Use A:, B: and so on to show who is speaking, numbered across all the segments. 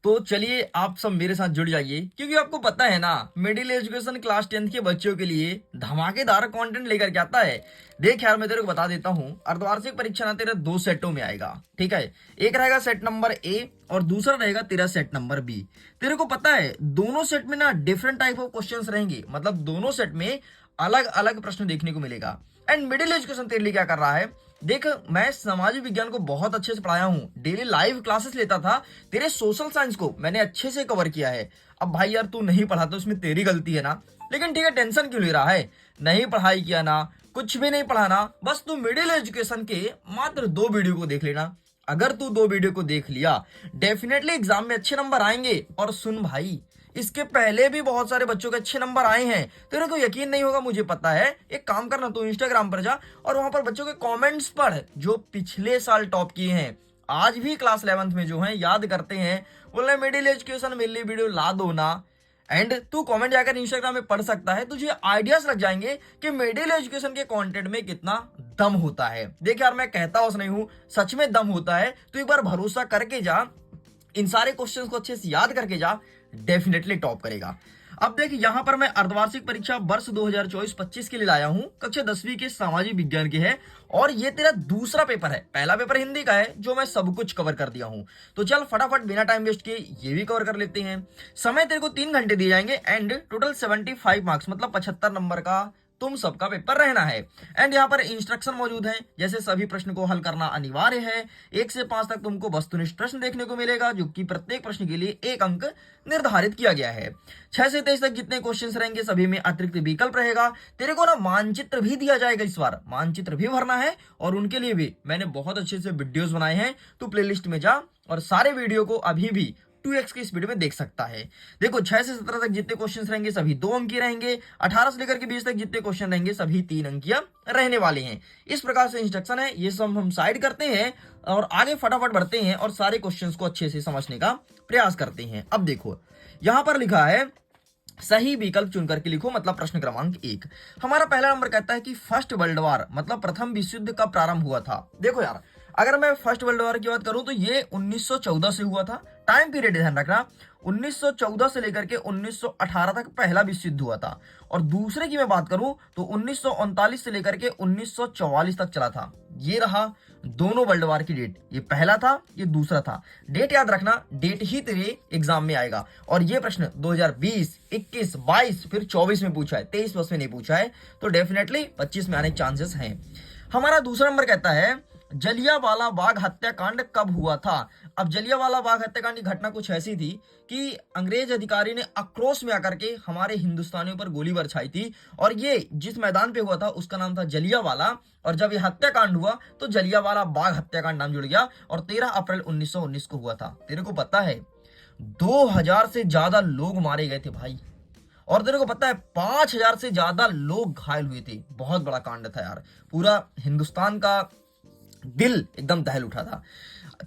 A: तो चलिए आप सब मेरे साथ जुड़ जाइए, क्योंकि आपको पता है ना, मिडिल एजुकेशन क्लास 10th के बच्चों के लिए धमाकेदार कंटेंट लेकर के आता है। देख यार, मैं तेरे को बता देता हूँ, अर्धवार्षिक परीक्षा ना तेरे दो सेटों में आएगा। ठीक है, एक रहेगा सेट नंबर ए और दूसरा रहेगा तेरा सेट नंबर बी। तेरे को पता है दोनों सेट में ना डिफरेंट टाइप ऑफ क्वेश्चंस रहेंगे, मतलब दोनों सेट में अलग अलग प्रश्न देखने को मिलेगा। एंड मिडिल एजुकेशन तेरे लिए क्या कर रहा है, देख, मैं सामाजिक विज्ञान को बहुत अच्छे से पढ़ाया हूँ, डेली लाइव क्लासेस लेता था। तेरे सोशल साइंस को मैंने अच्छे से कवर किया है। अब भाई यार, तू नहीं पढ़ा तो इसमें तेरी गलती है ना, लेकिन ठीक है, टेंशन क्यों ले रहा है। नहीं पढ़ाई किया ना, कुछ भी नहीं पढ़ाना, बस तू मिडिल एजुकेशन के मात्र 2 वीडियो को देख लेना। अगर तू 2 वीडियो को देख लिया, डेफिनेटली एग्जाम में अच्छे नंबर आएंगे। और सुन भाई, इसके पहले भी बहुत सारे बच्चों के अच्छे नंबर आए हैं, तेरे को यकीन नहीं होगा, मुझे पता है। एक काम करना, तू इंस्टाग्राम पर जा और वहां पर बच्चों के कमेंट्स पढ़ जो पिछले साल टॉप किए हैं, आज भी क्लास 11th में जो हैं याद करते हैं, बोले मिडिल एजुकेशन मिली वीडियो ला दो ना। एंड तू कमेंट जाकर इंस्टाग्राम में पढ़ सकता है, तुझे आइडियाज लग जाएंगे कि मिडिल एजुकेशन के कंटेंट में कितना दम होता है। देख यार, मैं कहता हूं नहीं हूं, सच में दम होता है। तू एक बार भरोसा करके जा, इन सारे क्वेश्चंस को अच्छे से याद करके जा, डेफिनेटली टॉप करेगा। अब देख, यहां पर मैं अर्धवार्षिक परीक्षा वर्ष 2024-25 के लिए लाया हूं, कक्षा 10वीं के सामाजिक विज्ञान के है। और ये तेरा दूसरा पेपर है, पहला पेपर हिंदी का है जो मैं सब कुछ कवर कर दिया हूं। तो चल फटाफट बिना टाइम वेस्ट किए ये भी कवर कर लेते हैं। समय तेरे को 3 घंटे दिए जाएंगे एंड टोटल 75 मार्क्स, मतलब 75 नंबर का तुम सबका पेपर रहना है। एंड यहाँ पर इंस्ट्रक्शन मौजूद है, जैसे सभी प्रश्न को हल करना अनिवार्य है। 1 से 5 तक तुमको वस्तुनिष्ठ प्रश्न देखने को मिलेगा, जो कि प्रत्येक प्रश्न के लिए 1 अंक निर्धारित किया गया है। 6 से 23 तक जितने क्वेश्चंस रहेंगे सभी में अतिरिक्त विकल्प रहेगा। तेरे को ना मानचित्र भी दिया जाएगा, इस बार मानचित्र भी भरना है, और उनके लिए भी मैंने बहुत अच्छे से वीडियोस बनाए हैं। तू प्लेलिस्ट में जा और सारे वीडियो को अभी भी 2x की स्पीड में देख सकता है। देखो, 6 से 17 तक जितने क्वेश्चंस रहेंगे सभी 2 अंक के रहेंगे। 18 से लेकर के 20 तक जितने क्वेश्चन रहेंगे सभी 3 अंकिया रहने वाले हैं। इस प्रकार से इंस्ट्रक्शन है, ये सब हम साइड करते हैं और आगे फटाफट बढ़ते हैं और सारे क्वेश्चंस को अच्छे से समझने का प्रयास करते हैं। अब देखो, यहां पर लिखा है सही विकल्प चुन करके लिखो, मतलब प्रश्न क्रमांक 1। हमारा पहला नंबर कहता है कि फर्स्ट वर्ल्ड वॉर, मतलब प्रथम विश्व युद्ध कब प्रारंभ हुआ था। देखो यार, अगर मैं फर्स्ट वर्ल्ड वॉर की बात करूं तो ये 1914 से हुआ था। टाइम पीरियड ध्यान रखना, 1914 से लेकर के 1918 तक पहला विश्व युद्ध हुआ था। और दूसरे की मैं बात करूं तो 1939 से लेकर के 1944 तक चला था। ये रहा दोनों वर्ल्ड वॉर की डेट, ये पहला था, ये दूसरा था। डेट याद रखना, डेट ही तेरे एग्जाम में आएगा। और ये प्रश्न 2020, 21, 22 फिर 24 में पूछा है, 23 बस में नहीं पूछा है, तो डेफिनेटली 25 में आने के चांसेस हैं। हमारा दूसरा नंबर कहता है जलियांवाला बाग हत्याकांड कब हुआ था। अब जलियांवाला बाग हत्याकांड की घटना कुछ ऐसी थी कि अंग्रेज अधिकारी ने आक्रोश में आकर के हमारे हिंदुस्तानियों पर गोली बरसाई थी, और ये जिस मैदान पे हुआ था उसका नाम था जलियांवाला। और जब ये हत्याकांड हुआ तो जलियांवाला बाग हत्याकांड नाम जुड़ गया, और 13 अप्रैल 1919 को हुआ था। तेरे को पता है 2000 से ज्यादा लोग मारे गए थे भाई, और तेरे को पता है 5000 से ज्यादा लोग घायल हुए थे। बहुत बड़ा कांड था यार, पूरा हिंदुस्तान का दिल एकदम दहल उठा था।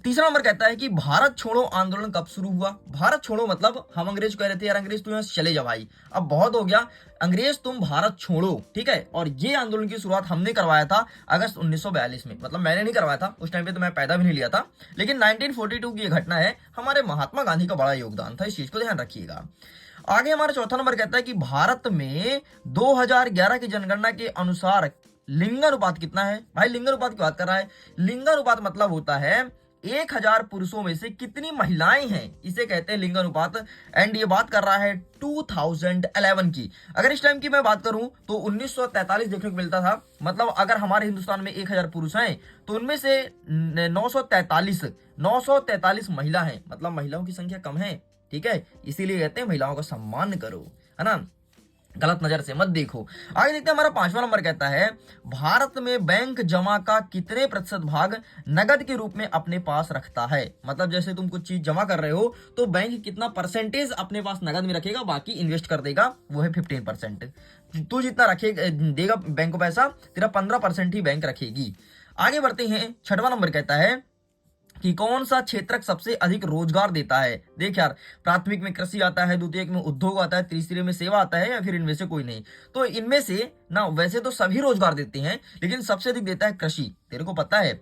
A: तीसरा नंबर कहता है कि भारत छोड़ो आंदोलन कब शुरू हुआ। भारत छोड़ो मतलब हम अंग्रेज कह रहे थे यार अंग्रेज तुम यहाँ से चले जा भाई, अब बहुत हो गया, अंग्रेज तुम भारत छोड़ो, ठीक है। और ये आंदोलन की शुरुआत हमने करवाया था अगस्त 1942 में, मतलब मैंने नहीं करवाया था, उस टाइम पे तो मैं पैदा भी नहीं लिया था, लेकिन 1942 की ये घटना है। हमारे महात्मा गांधी का बड़ा योगदान था, इस चीज को ध्यान रखिएगा। आगे हमारा चौथा नंबर कहता है कि भारत में 2011 की जनगणना के अनुसार लिंगानुपात कितना है। भाई लिंगानुपात की बात कर रहा है, लिंगानुपात मतलब होता है 1000 पुरुषों में से कितनी महिलाएं हैं, इसे कहते हैं लिंगानुपात। एंड ये बात कर रहा है 2011 की। अगर इस टाइम की मैं बात करूं तो 1943 देखने को मिलता था, मतलब अगर हमारे हिंदुस्तान में 1000 पुरुष हैं तो उनमें से 943 महिला हैं, मतलब महिलाओं की संख्या कम है, ठीक है। इसीलिए कहते हैं महिलाओं का सम्मान करो, है ना, गलत नजर से मत देखो। आगे देखते हैं, हमारा 5वां नंबर कहता है भारत में बैंक जमा का कितने प्रतिशत भाग नगद के रूप में अपने पास रखता है। मतलब जैसे तुम कुछ चीज जमा कर रहे हो तो बैंक कितना परसेंटेज अपने पास नगद में रखेगा, बाकी इन्वेस्ट कर देगा, वो है 15%। तू जितना रखेगा देगा बैंक को पैसा, तेरा 15% ही बैंक रखेगी। आगे बढ़ते हैं, 6वां नंबर कहता है कि कौन सा क्षेत्रक सबसे अधिक रोजगार देता है। देख यार, प्राथमिक में कृषि आता है, द्वितीयक में उद्योग आता है, तीसरे में सेवा आता है, या फिर इनमें से कोई नहीं। तो इनमें से ना वैसे तो सभी रोजगार देते हैं, लेकिन सबसे अधिक देता है कृषि। तेरे को पता है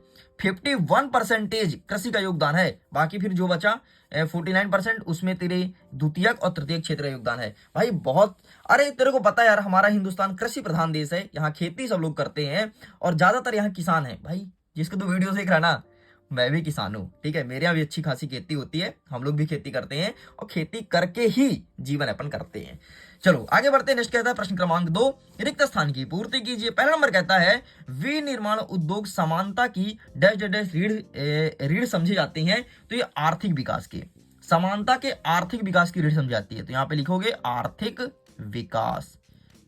A: 51% कृषि का योगदान है, बाकी फिर जो बचा 49% उसमें तेरे द्वितीयक और तृतीयक क्षेत्र का योगदान है। भाई बहुत, अरे तेरे को पता है यार हमारा हिंदुस्तान कृषि प्रधान देश है, यहाँ खेती सब लोग करते हैं और ज्यादातर यहाँ किसान है। भाई जिसको तू वीडियो देख रहा है ना, मैं भी किसान हूँ, ठीक है, मेरे यहाँ भी अच्छी खासी खेती होती है, हम लोग भी खेती करते हैं और खेती करके ही जीवन यापन करते हैं। चलो आगे बढ़ते हैं। नेक्स्ट कहता है प्रश्न क्रमांक 2, रिक्त स्थान की पूर्ति कीजिए। पहला नंबर कहता है विनिर्माण उद्योग समानता की डैश डैश डैश रीढ़ समझी जाती हैं, तो ये आर्थिक विकास के, समानता के आर्थिक विकास की रीढ़ समझी जाती है, तो यहाँ पे लिखोगे आर्थिक विकास,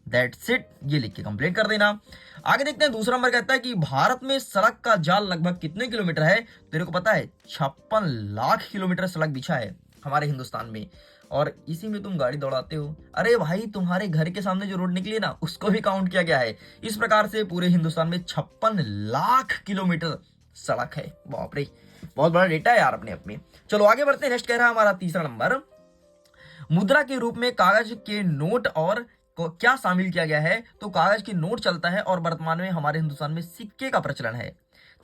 A: दैट्स इट, ये लिख के कंप्लीट कर देना। आगे देखते हैं दूसरा नंबर कहता है कि भारत में सड़क का जाल लगभग कितने किलोमीटर है। तेरे को पता है 56 लाख किलोमीटर सड़क बिछा है हमारे हिंदुस्तान में, और इसी में तुम गाड़ी दौड़ाते हो। अरे भाई तुम्हारे घर के सामने जो रोड निकली है ना, उसको भी काउंट किया गया है। इस प्रकार से पूरे हिंदुस्तान में 56 लाख किलोमीटर सड़क है। बाप रे, बहुत बड़ा डेटा है यार अपने आप में। चलो आगे बढ़ते हैं। नेक्स्ट कह रहा है हमारा तीसरा नंबर, मुद्रा के रूप में कागज के नोट और को क्या शामिल किया गया है। तो कागज के नोट चलता है और वर्तमान में हमारे हिंदुस्तान में सिक्के का प्रचलन है।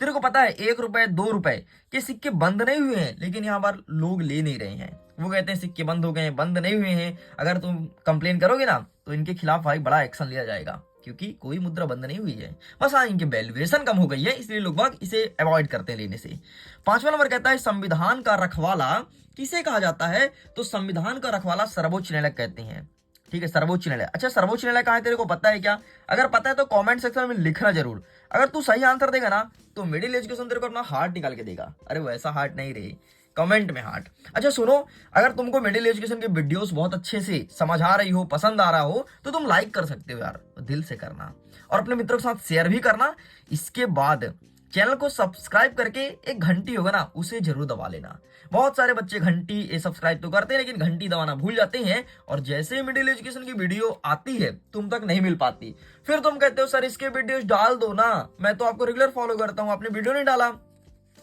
A: तेरे को पता है 1 रुपए 2 रुपए के सिक्के बंद नहीं हुए हैं, लेकिन यहाँ पर लोग ले नहीं रहे हैं। वो कहते हैं सिक्के बंद हो गए हैं, बंद नहीं हुए हैं। अगर तुम कंप्लेन करोगे ना तो इनके खिलाफ भाई बड़ा एक्शन लिया जाएगा, क्योंकि कोई मुद्रा बंद नहीं हुई है, बस हाँ इनकी वैल्यूएशन कम हो गई है, इसलिए लोग बाग इसे अवॉइड करते हैं लेने से। पांचवा नंबर कहता है संविधान का रखवाला किसे कहा जाता है। तो संविधान का रखवाला सर्वोच्च न्यायालय कहते हैं, ठीक है, सर्वोच्च न्यायालय। अच्छा सर्वोच्च न्यायालय कहाँ है तेरे को पता है क्या? अगर पता है तो कमेंट सेक्शन में लिखना जरूर। अगर तू सही आंसर देगा ना तो मिडिल एजुकेशन तेरे को अपना हार्ट निकाल के देगा। अरे वैसा हार्ट नहीं रही, कमेंट में हार्ट। अच्छा सुनो, अगर तुमको मिडिल एजुकेशन के वीडियोस बहुत अच्छे से समझ आ रही हो, पसंद आ रहा हो, तो तुम लाइक कर सकते हो यार, दिल से करना, और अपने मित्रों के साथ शेयर भी करना। इसके बाद चैनल को सब्सक्राइब करके एक घंटी होगा ना, उसे जरूर दबा लेना। बहुत सारे बच्चे घंटी सब्सक्राइब तो करते हैं लेकिन घंटी दबाना भूल जाते हैं, और जैसे मिडिल एजुकेशन की वीडियो आती है तुम तक नहीं मिल पाती। फिर तुम कहते हो सर इसके वीडियोस डाल दो ना, मैं तो आपको रेगुलर फॉलो करता हूँ, आपने वीडियो नहीं डाला।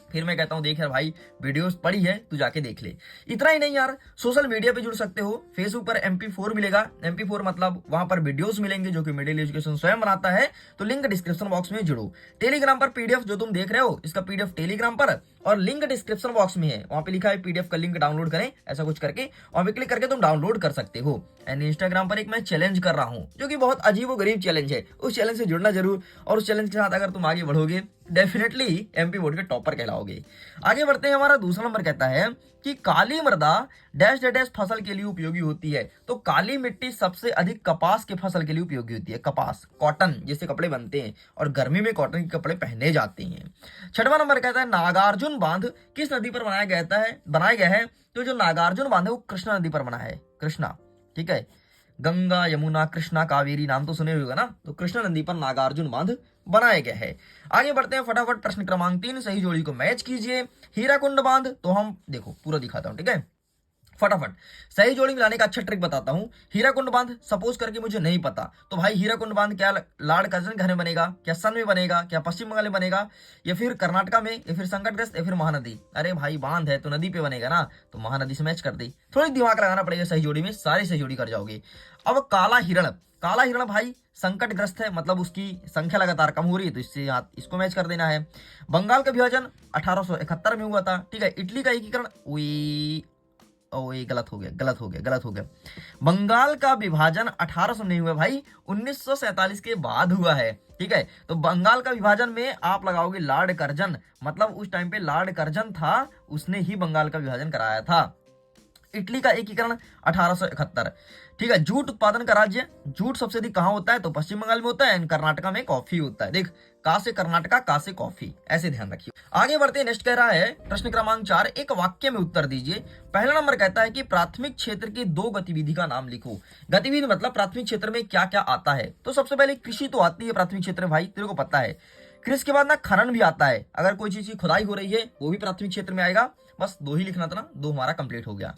A: फिर मैं कहता हूं देख यार भाई वीडियोस पड़ी है, तू जाके देख ले। इतना ही नहीं यार, सोशल मीडिया पे जुड़ सकते हो। फेसबुक पर MP4 मिलेगा, MP4 मतलब वहां पर वीडियोस मिलेंगे जो कि मिडिल एजुकेशन स्वयं बनाता है, तो लिंक डिस्क्रिप्शन बॉक्स में जुड़ो। टेलीग्राम पर PDF जो तुम देख रहे हो, इसका PDF टेलीग्राम पर, और लिंक डिस्क्रिप्शन बॉक्स में है, वहां पे लिखा है PDF का लिंक डाउनलोड करें, ऐसा कुछ करके वहां पे क्लिक करके तुम डाउनलोड कर सकते हो। एंड इंस्टाग्राम पर एक मैं चैलेंज कर रहा हूँ जो कि बहुत अजीब और गरीब चैलेंज है, उस चैलेंज से जुड़ना जरूर, और उस चैलेंज के साथ अगर तुम आगे बढ़ोगे डेफिनेटली MP बोर्ड के टॉपर कहलाओगे। आगे बढ़ते हैं। हमारा दूसरा नंबर कहता है कि काली मृदा डैश डैश फसल के लिए उपयोगी होती है। तो काली मिट्टी सबसे अधिक कपास के फसल के लिए उपयोगी होती है। कपास, कॉटन जैसे कपड़े बनते हैं, और गर्मी में कॉटन के कपड़े पहने जाते हैं। छठवां नंबर कहता है नागार्जुन बांध किस नदी पर बनाया गया है। तो जो नागार्जुन बांध है वो कृष्णा नदी पर बना है, कृष्णा, ठीक है, गंगा यमुना कृष्णा कावेरी नाम तो सुने होगा ना, तो कृष्णा नदी पर नागार्जुन बांध बनाया गया है। आगे बढ़ते हैं फटाफट। प्रश्न क्रमांक 3, सही जोड़ी को मैच कीजिए। हीराकुंड बांध, तो हम देखो पूरा दिखाता हूं, ठीक है, फटाफट सही जोड़ी मिलाने का अच्छा ट्रिक बताता हूं। हीराकुंड बांध सपोज करके मुझे नहीं पता, तो भाई हीराकुंड बांध क्या लार्ड कर्जन घर में बनेगा, क्या सन में बनेगा, क्या पश्चिम बंगाल में बनेगा, या फिर कर्नाटका में, या फिर संकटग्रस्त, या फिर महानदी। अरे भाई बांध है तो नदी पे बनेगा ना, तो महानदी से मैच कर दी। थोड़ी दिमाग लगाना पड़ेगा सही जोड़ी में, सारी सही जोड़ी कर जाओगे। अब काला हिरण भाई संकटग्रस्त है, मतलब उसकी संख्या लगातार कम हो रही है, तो इससे इसको मैच कर देना है। बंगाल का विभाजन 1871 में हुआ था, ठीक है। इटली का एकीकरण, ये गलत हो गया। बंगाल का विभाजन 1800 नहीं हुआ भाई, 1947 के बाद हुआ है, ठीक है। तो बंगाल का विभाजन में आप लगाओगे लॉर्ड कर्जन, मतलब उस टाइम पे लॉर्ड कर्जन था, उसने ही बंगाल का विभाजन कराया था। इटली का एकीकरण 1871, ठीक है। जूट उत्पादन का राज्य, जूट सबसे अधिक कहां होता है, तो पश्चिम बंगाल में होता है, कर्नाटका में कॉफी होता है। देख, का से कर्नाटका, का से कॉफी, ऐसे ध्यान रखिए। आगे बढ़ते हैं। नेक्स्ट कह रहा है प्रश्न क्रमांक 4, एक वाक्य में उत्तर दीजिए। पहला नंबर कहता है कि प्राथमिक क्षेत्र की 2 गतिविधि का नाम लिखो। गतिविधि मतलब प्राथमिक क्षेत्र में क्या क्या आता है। तो सबसे पहले कृषि तो आती है प्राथमिक क्षेत्र में, भाई तेरे को पता है। कृषि के बाद ना खनन भी आता है, अगर कोई चीज की खुदाई हो रही है वो भी प्राथमिक क्षेत्र में आएगा। बस 2 ही लिखना था ना, 2 हमारा कंप्लीट हो गया।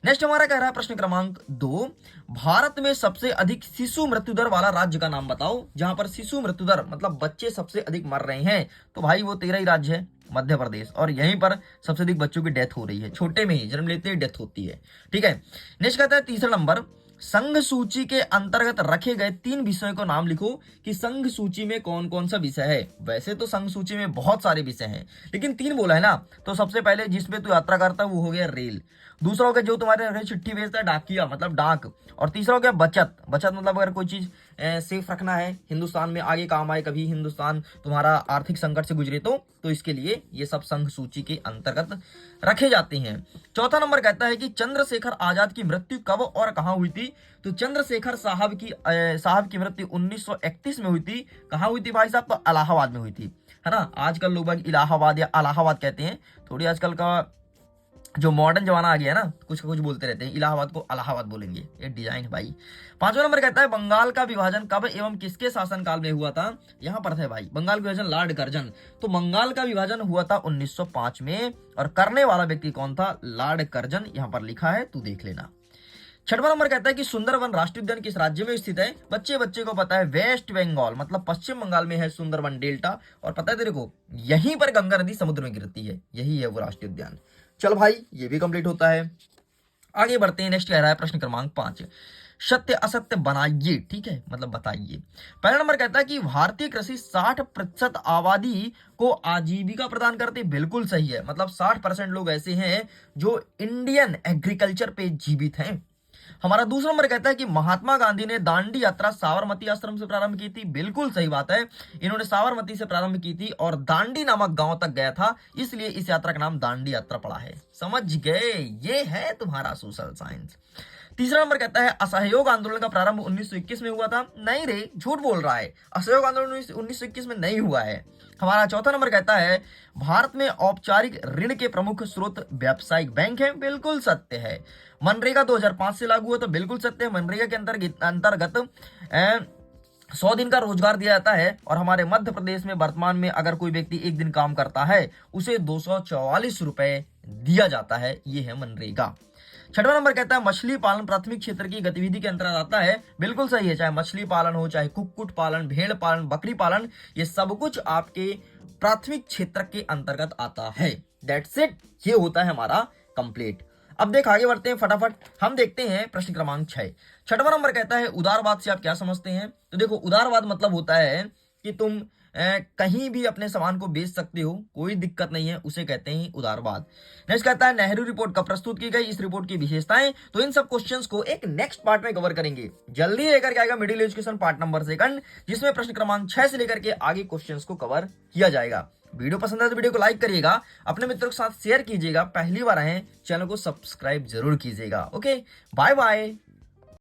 A: नेक्स्ट हमारा कह रहा है प्रश्न क्रमांक 2, भारत में सबसे अधिक शिशु मृत्यु दर वाला राज्य का नाम बताओ। जहां पर शिशु मृत्यु दर मतलब बच्चे सबसे अधिक मर रहे हैं, तो भाई वो 13 ही राज्य है, मध्य प्रदेश, और यहीं पर सबसे अधिक बच्चों की डेथ हो रही है, छोटे में ही जन्म लेते ही डेथ होती है, ठीक है। नेक्स्ट कहता है तीसरा नंबर, संघ सूची के अंतर्गत रखे गए 3 विषयों को नाम लिखो कि संघ सूची में कौन कौन सा विषय है। वैसे तो संघ सूची में बहुत सारे विषय हैं, लेकिन 3 बोला है ना, तो सबसे पहले जिसमें तू यात्रा करता है वो हो गया रेल, दूसरा हो गया जो तुम्हारे घर चिट्ठी भेजता है डाकिया मतलब डाक, और तीसरा हो गया बचत। बचत मतलब अगर कोई चीज सेफ रखना है, हिंदुस्तान में आगे काम आए, कभी हिंदुस्तान तुम्हारा आर्थिक संकट से गुजरे तो इसके लिए ये सब संघ सूची के अंतर्गत रखे जाते हैं। चौथा नंबर कहता है कि चंद्रशेखर आजाद की मृत्यु कब और कहां हुई थी। तो चंद्रशेखर साहब की मृत्यु 1931 में हुई थी। कहां हुई थी भाई साहब? तो इलाहाबाद में हुई थी, है ना। आजकल लोग बाग इलाहाबाद या इलाहाबाद कहते हैं, थोड़ी आजकल का जो मॉडर्न जमाना आ गया है ना, कुछ का कुछ बोलते रहते हैं, इलाहाबाद को इलाहाबाद बोलेंगे, ये डिजाइन है भाई। पांचवा नंबर कहता है बंगाल का विभाजन कब एवं किसके शासनकाल में हुआ था। यहां पर था भाई बंगाल का विभाजन लॉर्ड कर्जन। तो बंगाल का विभाजन हुआ था 1905 में, और करने वाला व्यक्ति कौन था? Lord Curzon. यहां पर लिखा है, तू देख लेना। छठवां नंबर कहता है कि सुंदरवन राष्ट्रीय उद्यान किस राज्य में स्थित है। बच्चे को पता है, वेस्ट बंगाल मतलब पश्चिम बंगाल में है सुंदरवन डेल्टा। और पता है तेरे को, यहीं पर गंगा नदी समुद्र में गिरती है, यही है वो राष्ट्रीय उद्यान। चल भाई, ये भी कंप्लीट होता है। आगे बढ़ते हैं। नेक्स्ट कह रहा है प्रश्न क्रमांक 5, सत्य असत्य बनाइए, ठीक है, मतलब बताइए। पहला नंबर कहता है कि भारतीय कृषि 60% आबादी को आजीविका प्रदान करती। बिल्कुल सही है, मतलब 60% लोग ऐसे हैं जो इंडियन एग्रीकल्चर पे जीवित हैं। हमारा दूसरा नंबर कहता है कि महात्मा गांधी ने दांडी यात्रा साबरमती आश्रम से प्रारंभ की थी। बिल्कुल सही बात है, इन्होंने साबरमती से प्रारंभ की थी और दांडी नामक गांव तक गया था, इसलिए इस यात्रा का नाम दांडी यात्रा पड़ा है। समझ गए, ये है तुम्हारा सोशल साइंस। तीसरा नंबर कहता है असहयोग आंदोलन का प्रारंभ 1921 में हुआ था। नहीं रे, झूठ बोल रहा है, असहयोग आंदोलन 1921 में नहीं हुआ है। हमारा चौथा नंबर कहता है भारत में औपचारिक ऋण के प्रमुख स्रोत व्यावसायिक बैंक है। बिल्कुल सत्य है। मनरेगा 2005 से लागू हुआ, तो बिल्कुल सत्य है। मनरेगा के अंतर्गत 100 दिन का रोजगार दिया जाता है, और हमारे मध्य प्रदेश में वर्तमान में अगर कोई व्यक्ति एक दिन काम करता है उसे 244 रुपए दिया जाता है। ये है मनरेगा। छठवां नंबर कहता है मछली पालन प्राथमिक क्षेत्र की गतिविधि के अंतर्गत आता है। बिल्कुल सही है, चाहे मछली पालन हो, चाहे कुक्कुट पालन, भेड़ पालन, बकरी पालन, ये सब कुछ आपके प्राथमिक क्षेत्र के अंतर्गत आता है। दैट्स इट, ये होता है हमारा कंप्लीट। अब देख आगे बढ़ते हैं फटाफट, हम देखते हैं प्रश्न क्रमांक 6। छठवां नंबर कहता है उदारवाद से आप क्या समझते हैं। तो देखो, उदारवाद मतलब होता है कि तुम कहीं भी अपने सामान को बेच सकते हो, कोई दिक्कत नहीं है, उसे कहते हैं उदारवाद। नेक्स्ट कहता है नेहरू रिपोर्ट कब प्रस्तुत की गई, इस रिपोर्ट की विशेषताएं। तो इन सब क्वेश्चंस को एक नेक्स्ट पार्ट में कवर करेंगे। जल्दी लेकर के आएगा मिडिल एजुकेशन पार्ट नंबर 2, जिसमें प्रश्न क्रमांक 6 से लेकर के आगे क्वेश्चंस को कवर किया जाएगा। वीडियो पसंद है तो वीडियो को लाइक करिएगा, अपने मित्रों के साथ शेयर कीजिएगा, पहली बार आए चैनल को सब्सक्राइब जरूर कीजिएगा। Okay, bye bye.